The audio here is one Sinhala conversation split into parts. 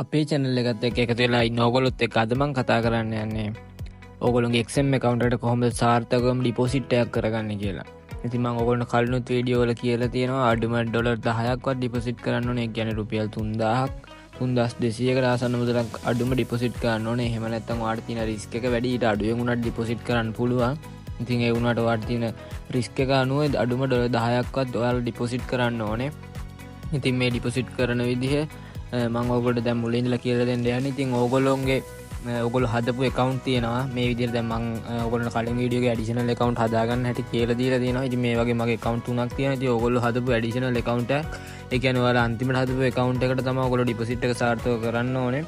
අපේ channel එකත් එක්ක එකතු වෙලා ඉන්න ඕගොල්ලොත් එක්ක අද මම කතා කරන්න යන්නේ ඕගොල්ලෝගේ XM account එකට කොහොමද සාර්ථකවම deposit එකක් කරගන්නේ කියලා. ඉතින් මම ඕගොල්ලන්ට කලිනුත් වීඩියෝ වල කියලා තියෙනවා අඩුම ඩොලර් 10ක්වත් deposit කරන්න ඕනේ. ඒ කියන්නේ රුපියල් 3000ක් 3200කට ආසන්න මුදලක් අඩුම deposit කරන්න ඕනේ. එහෙම නැත්නම් ඔයාලට තියෙන risk එක වැඩි. ඊට අඩුවෙන් උනත් deposit කරන්න පුළුවන්. ඉතින් ඒ වුණාට ඔයාලට තියෙන risk එක අනුව අඩුම ඩොලර් 10ක්වත් ඔයාලා deposit කරන්න ඕනේ. ඉතින් මේ deposit කරන විදිහ මම ඔයගොල්ලන්ට දැන් මුලින් ඉඳලා කියලා දෙන්න යන්නේ. ඉතින් ඔයගොල්ලෝ හදපු account තියෙනවා. මේ විදිහට දැන් මම ඔයගොල්ලන්ට කලින් වීඩියෝ එකේ additional account හදාගන්න හැටි කියලා දීලා තියෙනවා. ඉතින් මේ වගේ මගේ account තුනක් තියෙනවා. ඉතින් ඔයගොල්ලෝ හදපු additional account එක ඒ කියන්නේ ඔයාලා අන්තිමට හදපු account එකට තමයි ඔයගොල්ලෝ deposit එක සාර්ථක කරන්න ඕනේ.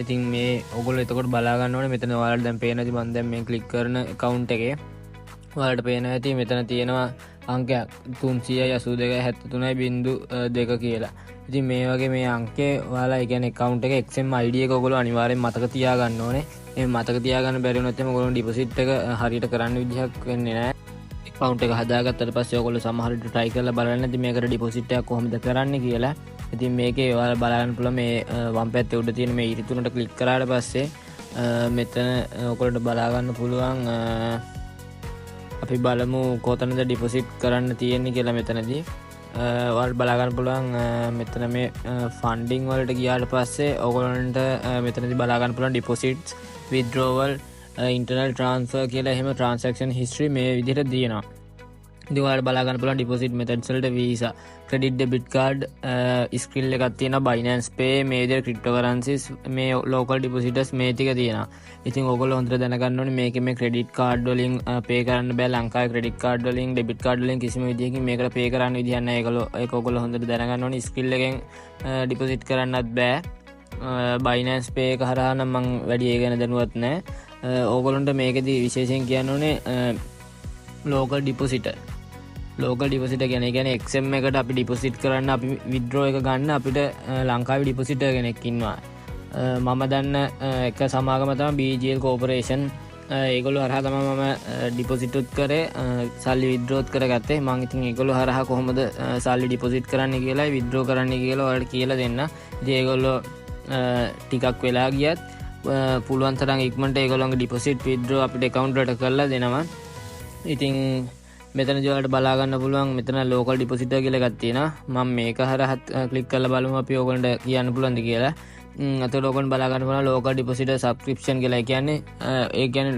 ඉතින් මේ ඔයගොල්ලෝ එතකොට බලා ගන්න ඕනේ. මෙතන ඔයාලට දැන් පේන ඇති මම දැන් මේ ක්ලික් කරන account එකේ ඔයාලට පේන ඇති මෙතන තියෙනවා අංකයක් 382.73.2 කියලා. ඉතින් මේ වගේ මේ අංකේ ඔයාලා ඒ කියන්නේ account එකේ XM ID එක ඔයගොල්ලෝ අනිවාර්යෙන් මතක තියාගන්න ඕනේ. මේ මතක තියාගන්න බැරි වුණොත් එහම ඔයගොල්ලෝ deposit එක හරියට කරන්න විදිහක් වෙන්නේ නැහැ. account එක හදාගත්තට පස්සේ ඔයගොල්ලෝ සමහර විට try කරලා බලන්න ඉතින් මේකට deposit එකක් කොහොමද කරන්නේ කියලා. ඉතින් මේකේ ඔයාලා බලන්න පුළුවන් මේ වම් පැත්තේ උඩ තියෙන මේ ඉරි තුනට click කරාට පස්සේ මෙතන ඔයගොල්ලන්ට බලා ගන්න පුළුවන් අපි බලමු කොතනද deposit කරන්න තියෙන්නේ කියලා මෙතනදී. ඔයාලට බලා ගන්න පුළුවන් මෙතන මේ funding වලට ගියාට පස්සේ ඔයගොල්ලන්ට මෙතනදී බලා ගන්න පුළුවන් deposits withdrawal internal transfer කියලා එහෙම transaction history මේ විදිහට දිනනවා. ඉතින් ඔයාලට බලා ගන්න පුළුවන් deposit methods වලට visa credit debit card skill එකක් තියෙනවා Binance Pay මේ විදිහට cryptocurrencies මේ local depositors මේ ටික තියෙනවා. ඉතින් ඔයගොල්ලෝ හොඳට දැනගන්න ඕනේ මේකේ මේ credit card වලින් pay කරන්න බෑ. ලංකාවේ credit card වලින් debit card වලින් කිසිම විදිහකින් මේකට pay කරන්න විදිහක් නැහැ. ඒක ඔයගොල්ලෝ හොඳට දැනගන්න ඕනේ. skill එකෙන් deposit කරන්නත් බෑ. Binance Pay එක හරහා නම් මම වැඩි ඒ ගැන දැනුවත් නැහැ. ඔයගොල්ලන්ට මේකෙදි විශේෂයෙන් කියන්න ඕනේ local depositor කියන්නේ XM එකට අපි deposit කරන්න අපි withdraw එක ගන්න අපිට ලංකාවේ depositor කෙනෙක් ඉන්නවා. මම දන්න එක සමාගම තමයි BGL Corporation. ඒගොල්ලෝ හරහා තමයි මම deposit උත් කරේ සල්ලි withdraw කරගත්තේ. මම ඉතින් ඒගොල්ලෝ හරහා කොහොමද සල්ලි deposit කරන්න කියලා withdraw කරන්න කියලා ඔයාලට කියලා දෙන්න. ඉතින් ඒගොල්ලෝ ටිකක් වෙලා ගියත් පුළුවන් තරම් ඉක්මනට ඒගොල්ලෝගේ deposit withdraw අපිට account වලට කරලා දෙනවා. ඉතින් මෙතනදී ඔයාලට බලා ගන්න පුළුවන් මෙතන local depositor කියලා එකක් තියෙනවා. මම මේක හරහා ක්ලික් කරලා බලමු අපි ඕගොල්ලන්ට කියන්න පුළුවන්ද කියලා. අතට ඕගොල්ලන් බලා ගන්න පුළුවන් local depositor subscription කියලා. ඒ කියන්නේ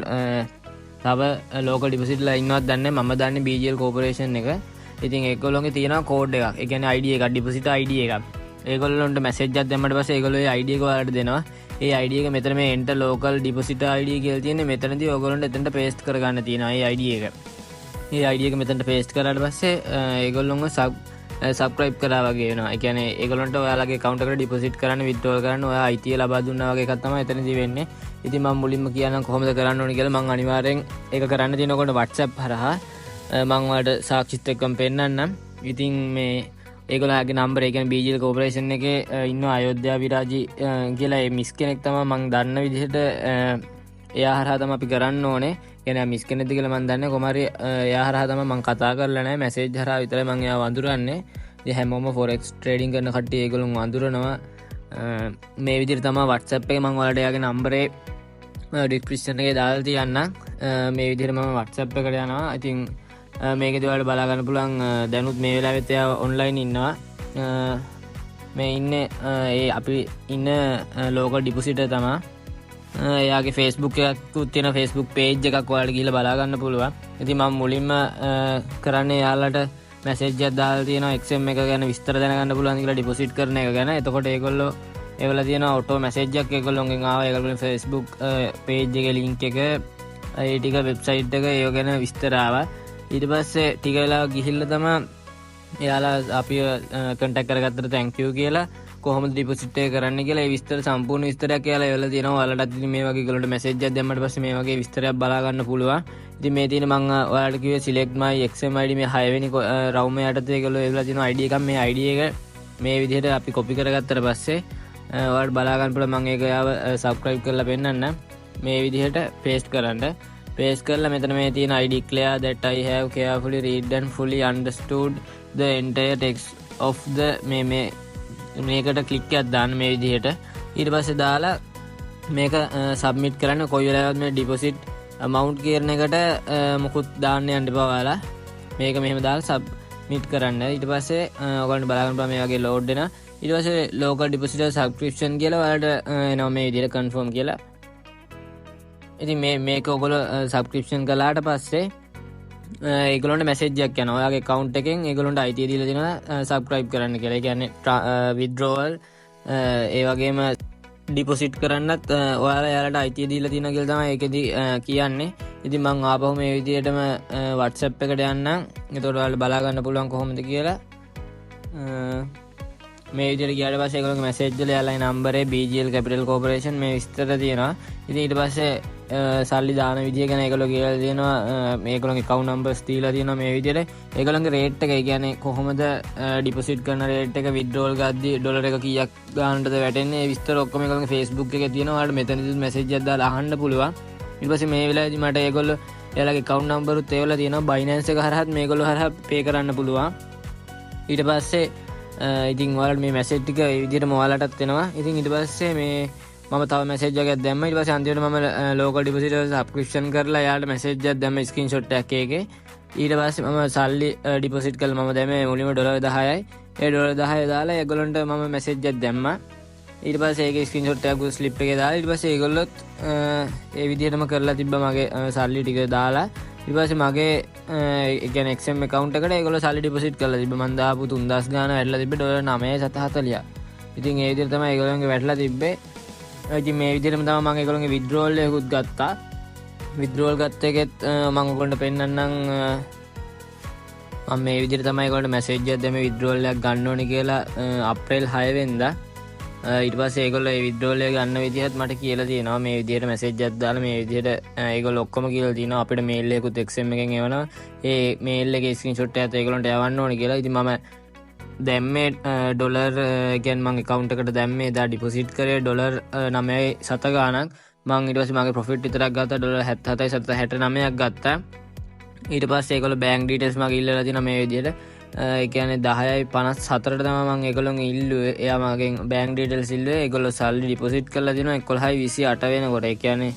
තව local depositor ඉන්නවද දන්නේ නැහැ. මම දන්නේ BGL Corporation එක. ඉතින් ඒගොල්ලෝගේ තියෙනවා code එකක්. ඒ කියන්නේ ID එකක් depositor ID එකක්. ඒගොල්ලන්ට message එකක් දැම්මට පස්සේ ඒගොල්ලෝ ඒ ID එක ඔයාලට දෙනවා. ඒ ID එක මෙතන මේ enter local depositor ID කියලා තියෙන්නේ. මෙතනදී ඔයගොල්ලන්ට එතනට paste කරගන්න තියෙනවා ඒ ID එක. ඒ ID එක මෙතනට paste කරාට පස්සේ ඒගොල්ලොන්ව subscribe කරා වගේ වෙනවා. ඒ කියන්නේ ඒගොල්ලන්ට ඔයාලගේ account එකට deposit කරන්න withdraw කරන්න ඔයා අයිතිය ලබා දුන්නා වගේ එකක් තමයි එතනදී වෙන්නේ. ඉතින් මම මුලින්ම කියන්නම් කොහොමද කරන්න ඕනේ කියලා. මම අනිවාර්යෙන් ඒක කරන්න තියෙනකොට WhatsApp හරහා මම ඔයාලට සාක්ෂිත් එක්කම පෙන්නන්නම්. ඉතින් මේ ඒගොල්ලෝගේ නම්බර ඒ කියන්නේ BGL Corporation එකේ ඉන්න අයෝධ්‍යා විරාජි කියලා ඒ මිස් කෙනෙක් තමයි මම දන්න විදිහට එයා හරහා තමයි අපි කරන්න ඕනේ. කියන්නේ මිස් කෙනෙක්ද කියලා මම දන්නේ කොහොම හරි එයා හරහා තමයි මම කතා කරලා නැහැ. මැසේජ් හරහා විතරයි මම එයා වඳුරන්නේ. ඉතින් හැමෝම forex trading කරන කට්ටිය ඒගොල්ලෝ වඳුරනවා. මේ විදිහට තමයි WhatsApp එකේ මම ඔයාලට එයාගේ නම්බරේ description එකේ දාලා තියන්නම්. මේ විදිහට මම WhatsApp එකට යනවා. ඉතින් මේකදී ඔයාලට බලා ගන්න පුළුවන් දැනුත් මේ වෙලාවෙත් එයා online ඉන්නවා. මේ ඉන්නේ ඒ අපි ඉන්න local depositor තමයි. එයාගේ Facebook එකකුත් තියෙන Facebook page එකක් ඔයාලට ගිහලා බලා ගන්න පුළුවන්. ඉතින් මම මුලින්ම කරන්නේ යාළුවට message එකක් දාලා තියෙනවා XM එක ගැන විස්තර දැනගන්න පුළුවන් කියලා deposit කරන එක ගැන. එතකොට ඒගොල්ලෝ ඒවල තියෙන auto message එකක් ඒගොල්ලෝගෙන් ආවා. ඒගොල්ලෝගේ Facebook page එකේ link එක ඒ ටික website එක ඒ ගැන විස්තර ආවා. ඊට පස්සේ ටික වෙලා ගිහිල්ලා තමයි එයාලා අපිව contact කරගත්තට thank you කියලා කොහොමද deposit එක කරන්න කියලා ඒ විස්තර සම්පූර්ණ විස්තරයක් කියලා එවලා තියෙනවා. ඔයාලටත් ඉතින් මේ වගේ ඒගොල්ලන්ට message එකක් දැම්මට පස්සේ මේ වගේ විස්තරයක් බලා ගන්න පුළුවන්. ඉතින් මේ තියෙන මම ඔයාලට කිව්වේ select my XM ID මේ 6 වෙනි රවුම යටතේ ඒගොල්ලෝ එවලා තියෙනවා ID එකක්. මේ ID එක මේ විදිහට අපි copy කරගත්තට පස්සේ ඔයාලට බලා ගන්න පුළුවන්. මම ඒක යාව subscribe කරලා පෙන්නන්න. මේ විදිහට paste කරන්න. paste කරලා මෙතන මේ තියෙන I declare that I have carefully read and fully understood the entire text of the මේකට ක්ලික් එකක් දාන්න මේ විදිහට. ඊට පස්සේ දාලා මේක සබ්මිට් කරන්න. කොයි වෙලාවකත් මේ ඩිපොසිට් amount කියන එකට මොකුත් දාන්න යන්න එපා ඔයාලා. මේක මෙහෙම දාලා සබ්මිට් කරන්න. ඊට පස්සේ ඔයගොල්ලන්ට බලා ගන්න පුළුවන් මේ වගේ ලෝඩ් වෙනවා. ඊට පස්සේ local depositor subscription කියලා ඔයාලට එනවා මේ විදිහට confirm කියලා. ඉතින් මේක ඔයගොල්ලෝ subscription කළාට පස්සේ ඒගොල්ලන්ට මැසේජ් එකක් යනවා. ඔයාගේ account එකෙන් ඒගොල්ලන්ට අයිතිය දීලා දෙනවා subscribe කරන්න කියලා. ඒ කියන්නේ withdrawal ඒ වගේම ඩිපොසිට් කරන්නත් ඔයාලා යාලට අයිතිය දීලා තියෙනවා කියලා තමයි ඒකෙදි කියන්නේ. ඉතින් මම ආපහු මේ විදිහටම WhatsApp එකට යන්නම්. එතකොට ඔයාලට බලා ගන්න පුළුවන් කොහොමද කියලා. මේ විදිහට ගියාට පස්සේ ඒගොල්ලෝගේ මැසේජ් වල යාලගේ නම්බරේ BGL Capital Corporation මේ විස්තර තියෙනවා. ඉතින් ඊට පස්සේ සල්ලි දාන විදිය ගැන ඒගොල්ලෝ කියලා දෙනවා. මේගොල්ලෝගේ account numbers දීලා තියෙනවා මේ විදිහට. ඒගොල්ලෝගේ rate එක, ඒ කියන්නේ කොහොමද deposit කරන rate එක, withdrawal ගද්දි ඩොලර් එක කීයක් ගන්නටද වැටෙන්නේ, ඒ විස්තර ඔක්කොම ඒගොල්ලෝගේ Facebook එකේ තියෙනවා. ඔයාලට මෙතනදි message එකක් දාලා අහන්න පුළුවන්. ඊට පස්සේ මේ වෙලාවේදී මට ඒගොල්ලෝ එයාලගේ account number උත් ඒවලා තියෙනවා. Binance එක හරහාත් මේගොල්ලෝ හරහා pay කරන්න පුළුවන්. ඊට පස්සේ ඉතින් ඔයාලට මේ මැසේජ් ටික ඒ විදිහටම ඔයාලටත් එනවා. ඉතින් ඊට පස්සේ මේ මම තව මැසේජ් එකක් දැම්මා. ඊට පස්සේ අන්තිමට මම local depositor subscription කරලා එයාලට මැසේජ් එකක් දැම්මා screenshot එකක් එකේ. ඊට පස්සේ මම සල්ලි ඩිපොසිට් කළා. මම දැම්මේ මුලින්ම ඩොලර් 10යි. ඒ ඩොලර් 10 දාලා ඒගොල්ලන්ට මම මැසේජ් එකක් දැම්මා. ඊට පස්සේ ඒකේ ස්ක්‍රීන්ෂොට් එකක් ස්ලිප් එකේ දාලා ඊට පස්සේ ඒගොල්ලොත් ඒ විදිහටම කරලා තිබ්බා මගේ සල්ලි ටික දාලා. ඊට පස්සේ මගේ ඒ කියන්නේ XM account එකට ඒගොල්ලෝ සල්ලි ඩිපොසිට් කරලා තිබ්බා. මම දාපු 3000 ගාන වැටලා තිබ්බේ ඩොලර් 9.40. ඉතින් ඒ විදිහට තමයි ඒගොල්ලන්ගේ වැටලා තිබ්බේ. ඉතින් මේ විදිහටම තමයි මම ඒගොල්ලන්ගේ withdrawal එකකුත් ගත්තා. withdrawal ගත්ත එකෙත් මම ඔයගොල්ලන්ට පෙන්නන්නම්. මම මේ විදිහට තමයි ඒගොල්ලන්ට මැසේජ් එකක් දැම්මේ withdrawal එකක් ගන්න ඕනේ කියලා අප්‍රේල් 6 වෙනිදා. ඊට පස්සේ ඒගොල්ලෝ ඒ withdrawal එක ගන්න විදිහත් මට කියලා තියෙනවා. මේ විදිහට මැසේජ් එකක් දාලා මේ විදිහට ඒගොල්ලෝ ඔක්කොම කියලා තියෙනවා. අපිට මේල් එකකුත් XM එකෙන් එවනවා. ඒ මේල් එකේ ස්ක්‍රීන්ෂොට් එකත් ඒගොල්ලන්ට යවන්න ඕනේ කියලා. ඉතින් මම දැම්මේ ඩොලර් කියන්නේ මගේ account එකට දැම්මේ එදා ඩිපොසිට් කරේ ඩොලර් 9.7 ගාණක්. මම ඊට පස්සේ මගේ ප්‍රොෆිට් විතරක් ගත්තා. ඩොලර් 77.69ක් ගත්තා. ඊට පස්සේ ඒගොල්ලෝ බැංක් ඩීටේල්ස් මගේ ඉල්ලලා තියෙනවා මේ විදිහට. ඒ කියන්නේ 10.54ට තමයි මම ඒගොල්ලෝගෙන් ඉල්ලුවේ. එයා මගෙන් බැංක් ඩීටේල්ස් ඉල්ලුවේ. ඒගොල්ලෝ සල්ලි ඩිපොසිට් කරලා දෙනවා 11.28 වෙනකොට. ඒ කියන්නේ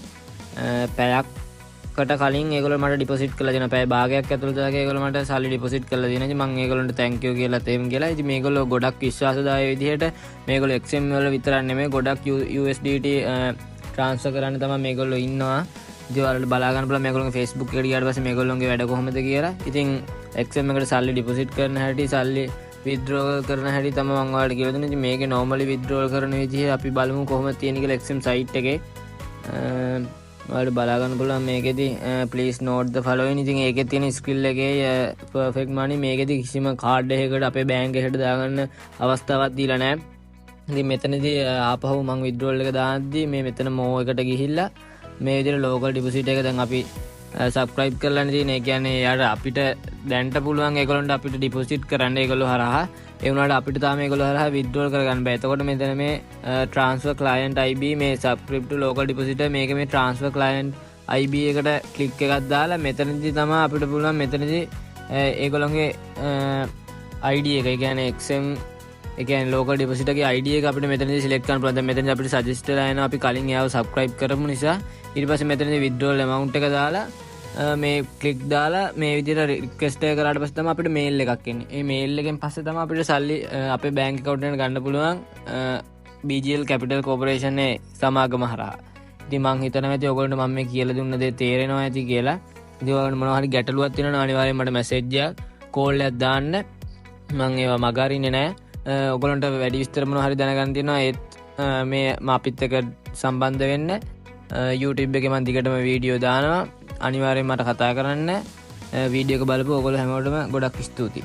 පැයකට කලින් ඒගොල්ලෝ මට ඩිපොසිට් කරලා දෙනවා. පැය භාගයක් ඇතුළත ඒගොල්ලෝ මට සල්ලි ඩිපොසිට් කරලා දෙනවා. ඉතින් මම ඒගොල්ලන්ට thank you කියලා තේම කියලා. ඉතින් මේගොල්ලෝ ගොඩක් විශ්වාසදායී විදිහට මේගොල්ලෝ XM වල විතරක් නෙමෙයි ගොඩක් USDT ට්‍රාන්ස්ෆර් කරන්න තමයි මේගොල්ලෝ ඉන්නවා. ඉතින් ඔයාලට බලා ගන්න පුළුවන් මේගොල්ලෝගේ Facebook එකට ගියාට පස්සේ මේගොල්ලෝගේ වැඩ කොහොමද කියලා. ඉතින් XM එකට සල්ලි ඩිපොසිට් කරන හැටි, සල්ලි withdraw කරන හැටි තමයි මම ඔයාලට කියලා දුන්නේ. ඉතින් මේකේ normally withdraw කරන විදිහ අපි බලමු කොහොමද තියෙන්නේ කියලා XM site එකේ. ඔයාලට බලා ගන්න පුළුවන් මේකෙදි please note the following. ඉතින් ඒකේ තියෙන skill එකේ perfect money මේකෙදි කිසිම කාඩ් එකකට අපේ බැංක් එකකට දාගන්න අවස්ථාවක් දීලා නැහැ. ඉතින් මෙතනදී ආපහු මම withdrawal එක දාද්දි මේ මෙතන more එකට ගිහිල්ලා මේ විදිහට local deposit එක දැන් අපි subscribe කරලා තියෙන. ඒ කියන්නේ යාට අපිට දැන්ට පුළුවන් ඒගොල්ලන්ට අපිට deposit කරන්න ඒගොල්ලෝ හරහා. ඒ වුණාට අපිට තාම ඒගොල්ලෝ හරහා withdrawal කරගන්න බෑ. එතකොට මෙතන මේ transfer client IB මේ subscribe to local depositor මේක මේ transfer client IB එකට click එකක් දාලා මෙතනදී තමයි අපිට පුළුවන් මෙතනදී ඒගොල්ලන්ගේ ID එක, ඒ කියන්නේ XM ඒ කියන්නේ local depositor ගේ ID එක අපිට මෙතනදී select කරන්න පුළුවන්. දැන් මෙතනදී අපිට suggest වෙලා එනවා අපි කලින් එයාව subscribe කරමු නිසා. ඊට පස්සේ මෙතනදී withdrawal amount එක දාලා මේ ක්ලික් දාලා මේ විදිහට රික්වෙස්ට් එක කරාට පස්සේ තමයි අපිට මේල් එකක් එන්නේ. ඒ මේල් එකෙන් පස්සේ තමයි අපිට සල්ලි අපේ බැංක් account එකට ගන්න පුළුවන් BGL Capital Corporation ඒ සමාගම හරහා. ඉතින් මං හිතනවා ඇති ඔයගොල්ලන්ට මම මේ කියලා දුන්න දේ තේරෙනවා ඇති කියලා. ඉතින් ඔයගොල්ලන්ට මොනවා හරි ගැටලුවක් තියෙනවා අනිවාර්යෙන් මට මැසේජ් එකක් කෝල් එකක් දාන්න. මං ඒවා මග අරින්නේ නැහැ. ඔයගොල්ලන්ට වැඩි විස්තර මොනවා හරි දැනගන්න තියෙනවා ඒත් මේ අපිත් එක්ක සම්බන්ධ වෙන්න. YouTube එකේ මම දිගටම වීඩියෝ දානවා. අනිවාර්යෙන් මට කතා කරන්න. වීඩියෝ එක බලපුව ඔයගොල්ලෝ හැමෝටම ගොඩක් ස්තුතියි.